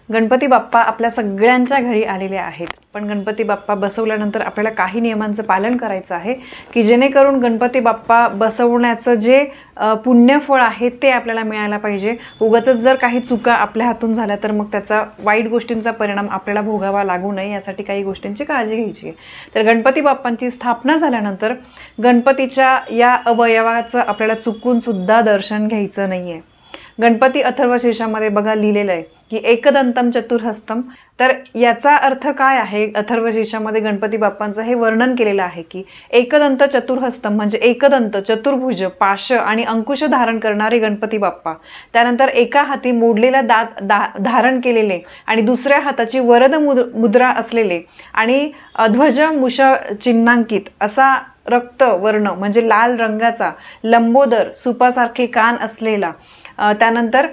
गणपती बाप्पा आपल्या सगळ्यांच्या घरी आलेले आहेत, पण गणपती बाप्पा बसवल्यानंतर आपल्याला काही नियमांचं पालन करायचं आहे की जेणेकरून गणपती बाप्पा बसवण्याचं जे पुण्यफळ आहे ते आपल्याला मिळायला पाहिजे। उगाच जर काही चुका आपल्या हातून झाल्या तर मग त्याचा वाईट गोष्टींचा परिणाम आपल्याला भोगावा लागू नये यासाठी काही गोष्टींची काळजी घ्यायची आहे। तर गणपती बाप्पांची स्थापना झाल्यानंतर गणपतीच्या या अवयवाचं आपल्याला चुकून सुद्धा दर्शन घ्यायचं नाहीये। गणपती अथर्वशीर्षामध्ये बघा लिहिलेलं आहे की एकदंतम चतुर्हस्तम। तर याचा अर्थ काय आहे? अथर्वशीर्षामध्ये गणपती बाप्पांचं हे वर्णन केलेलं आहे की एकदंत चतुर्हस्तम म्हणजे एकदंत चतुर्भुज पाश आणि अंकुश धारण करणारे गणपती बाप्पा, त्यानंतर एका हाती मोडलेला दात धारण केलेले आणि दुसऱ्या हाताची वरद मुद्रा असलेले आणि ध्वज मुष चिन्हांकित असा रक्त वर्ण म्हणजे लाल रंगाचा लंबोदर सुपासारखे कान असलेला, त्यानंतर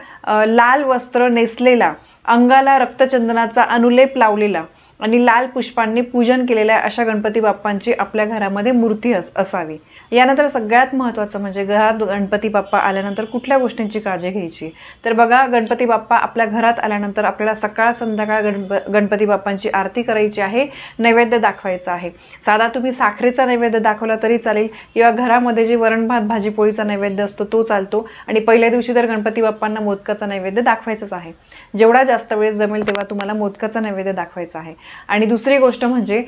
लाल वस्त्र नेसलेला, अंगाला रक्तचंदनाचा अनुलेप लावलेला आणि लाल पुष्पांनी पूजन केलेल्या अशा गणपती बाप्पांची आपल्या घरामध्ये मूर्ती असावी। यानंतर सगळ्यात महत्त्वाचं म्हणजे घरात गणपती बाप्पा आल्यानंतर कुठल्या गोष्टींची काळजी घ्यायची। तर बघा, गणपती बाप्पा आपल्या घरात आल्यानंतर आपल्याला सकाळ संध्याकाळ गणपती बाप्पांची आरती करायची आहे, नैवेद्य दाखवायचा आहे। साधा तुम्ही साखरेचा नैवेद्य दाखवला तरी चालेल किंवा घरामध्ये जे वरण भात भाजी पोळीचा नैवेद्य असतो तो चालतो। आणि पहिल्या दिवशी तर गणपती बाप्पांना मोदकाचा नैवेद्य दाखवायचाच आहे। जेवढा जास्त वेळ जमेल तेव्हा तुम्हाला मोदकाचा नैवेद्य दाखवायचा आहे। आणि दुसरी गोष्ट म्हणजे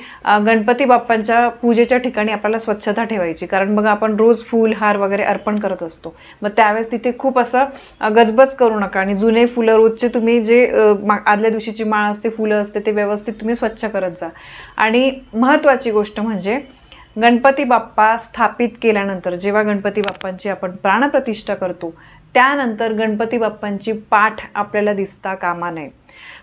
गणपती बाप्पांच्या पूजेच्या ठिकाणी आपल्याला स्वच्छता ठेवायची, कारण बघा आपण रोज फूल हार वगैरे अर्पण करत असतो, मग त्यावेळेस तिथे खूप असं गजबज करू नका आणि जुने फुलं रोजचे तुम्ही जे आदल्या दिवशीची माळ असते फुलं असते ते व्यवस्थित तुम्ही स्वच्छ करत जा। आणि महत्त्वाची गोष्ट म्हणजे गणपती बाप्पा स्थापित केल्यानंतर जेव्हा गणपती बाप्पांची आपण प्राणप्रतिष्ठा करतो त्यानंतर गणपती बाप्पांची पाठ आपल्याला दिसता कामा नये।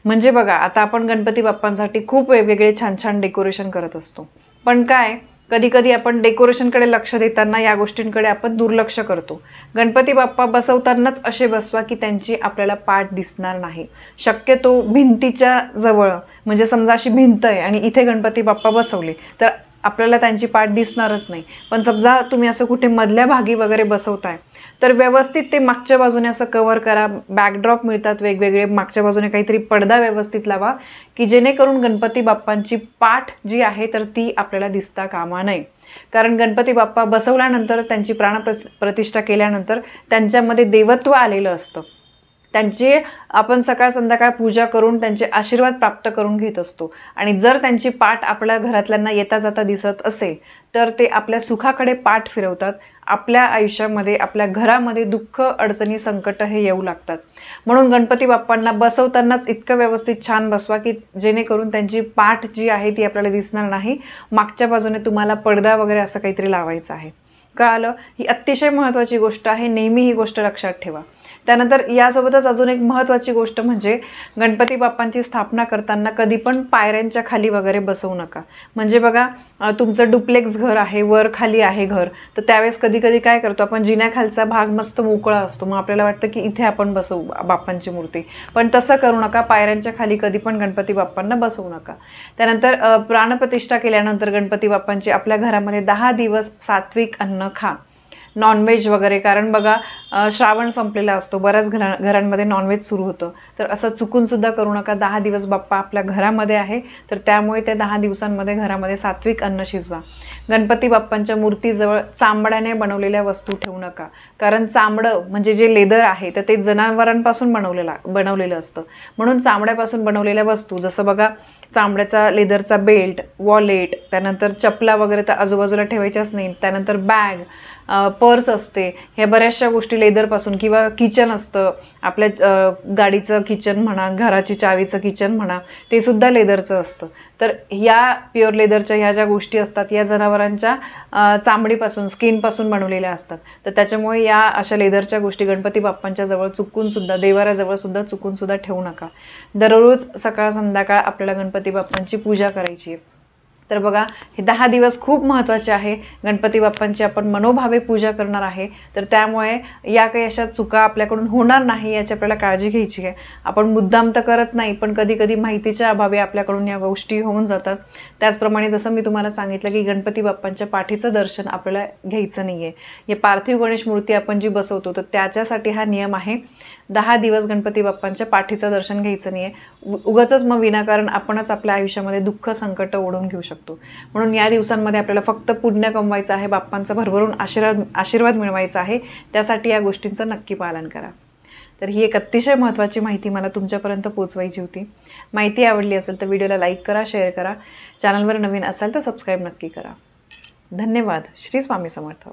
म्हणजे बघा, आता आपण गणपती बाप्पांसाठी खूप वेगवेगळे छान छान डेकोरेशन करत असतो, पण काय कधी कधी आपण डेकोरेशनकडे लक्ष देताना या गोष्टींकडे आपण दुर्लक्ष करतो। गणपती बाप्पा बसवतानाच असे बसवा की त्यांची आपल्याला पाठ दिसणार नाही। शक्यतो भिंतीच्या जवळ, म्हणजे समजा अशी भिंत आहे आणि इथे गणपती बाप्पा बसवले तर आपल्याला त्यांची पाठ दिसणारच नाही। पण समजा तुम्ही असं कुठे मधल्या भागी वगैरे बसवताय तर व्यवस्थित ते मागच्या बाजूने असं कव्हर करा। बॅकड्रॉप मिळतात वेगवेगळे, मागच्या बाजूने काहीतरी पडदा व्यवस्थित लावा की जेणेकरून गणपती बाप्पांची पाठ जी आहे तर ती आपल्याला दिसता कामा नये। कारण गणपती बाप्पा बसवल्यानंतर त्यांची प्राणप्रतिष्ठा केल्यानंतर त्यांच्यामध्ये देवत्व आलेलं असतं, त्यांची आपण सकाळ संध्याकाळ पूजा करून त्यांचे आशीर्वाद प्राप्त करून घेत असतो। आणि जर त्यांची पाठ आपल्या घरातल्यांना येता जाता दिसत असेल तर ते आपल्या सुखाकडे पाठ फिरवतात, आपल्या आयुष्यामध्ये आपल्या घरामध्ये दुःख अडचणी संकट हे येऊ लागतात। म्हणून गणपती बाप्पांना बसवतानाच इतकं व्यवस्थित छान बसवा की जेणेकरून त्यांची पाठ जी आहे ती आपल्याला दिसणार नाही। मागच्या बाजूने तुम्हाला पडदा वगैरे असं काहीतरी लावायचं आहे। कळालं? ही अतिशय महत्त्वाची गोष्ट आहे, नेहमी ही गोष्ट लक्षात ठेवा। त्यानंतर यासोबतच अजून एक महत्त्वाची गोष्ट म्हणजे गणपती बाप्पांची स्थापना करताना कधी पण पायऱ्यांच्या खाली वगैरे बसवू नका। म्हणजे बघा, तुमचं डुप्लेक्स घर आहे, वर खाली आहे घर, तर त्यावेळेस कधी कधी काय करतो आपण, जिन्याखालचा भाग मस्त मोकळा असतो, मग आपल्याला वाटतं की इथे आपण बसवू बाप्पांची मूर्ती, पण तसं करू नका। पायऱ्यांच्या खाली कधी पण गणपती बाप्पांना बसवू नका। त्यानंतर प्राणप्रतिष्ठा केल्यानंतर गणपती बाप्पांची आपल्या घरामध्ये 10 दिवस सात्विक अन्न खा, नॉनव्हेज वगैरे। कारण बघा, श्रावण संपलेला असतो, बऱ्याच घरांमध्ये नॉनव्हेज सुरू होतं, तर असं चुकून सुद्धा करू नका। 10 दिवस बाप्पा आपल्या घरामध्ये आहे तर त्यामुळे त्या 10 दिवसांमध्ये घरामध्ये सात्विक अन्न शिजवा। गणपती बाप्पांच्या मूर्तीजवळ चांबड्याने बनवलेल्या वस्तू ठेवू नका, कारण चांबडं म्हणजे जे लेदर आहे तर ते जनावरांपासून बनवलेलं असतं, म्हणून चांबड्यापासून बनवलेल्या वस्तू जसं बघा चांबड्याचा लेदरचा बेल्ट, वॉलेट, त्यानंतर चपला वगैरे तर आजूबाजूला ठेवायच्याच नाही। त्यानंतर बॅग, पर्स असते, ह्या बऱ्याचशा गोष्टी लेदरपासून, किंवा किचन असतं आपल्या गाडीचं किचन म्हणा, घराची चावीचं किचन म्हणा, ते सुद्धा लेदरचं असतं। तर ह्या प्युअर लेदरच्या ह्या ज्या गोष्टी असतात या जनावरांच्या चामडीपासून, स्किनपासून बनवलेल्या असतात, तर त्याच्यामुळे या अशा लेदरच्या गोष्टी गणपती बाप्पांच्या जवळ चुकूनसुद्धा, देवाऱ्याजवळ सुद्धा चुकूनसुद्धा ठेवू नका। दररोज सकाळ संध्याकाळ आपल्याला गणपती बाप्पांची पूजा करायची आहे। तर बघा, हे 10 दिवस खूप महत्त्वाचे आहे। गणपती बाप्पांची आपण मनोभावे पूजा करणार आहे, तर त्यामुळे या काही अशा चुका आपल्याकडून होणार नाही याची आपल्याला काळजी घ्यायची आहे। आपण मुद्दाम तर करत नाही, पण कधी कधी माहितीच्या अभावी आपल्याकडून या गोष्टी होऊन जातात। त्याचप्रमाणे जसं मी तुम्हाला सांगितलं की गणपती बाप्पांच्या पाठीचं दर्शन आपल्याला घ्यायचं नाही आहे। हे पार्थिव गणेश मूर्ती आपण जी बसवतो तर त्याच्यासाठी हा नियम आहे। 10 दिवस गणपती बाप्पांच्या पाठीचं दर्शन घ्यायचं नाही आहे. उगाचच मग विनाकारण आपणच आपल्या आयुष्यामध्ये दुःख संकट ओढून घेऊ शकतो. म्हणून या दिवसांमध्ये आपल्याला फक्त पुण्य कमवायचं आहे, बाप्पांचा भरभरून आशीर्वाद मिळवायचा आहे. त्यासाठी या गोष्टींचं नक्की पालन करा. तर ही एक अतिशय महत्त्वाची माहिती मला तुमच्यापर्यंत पोहोचवायची होती. माहिती आवडली असेल तर व्हिडिओला लाईक करा, शेअर करा. चॅनलवर नवीन असाल तर सबस्क्राईब नक्की करा. धन्यवाद. श्री स्वामी समर्थ.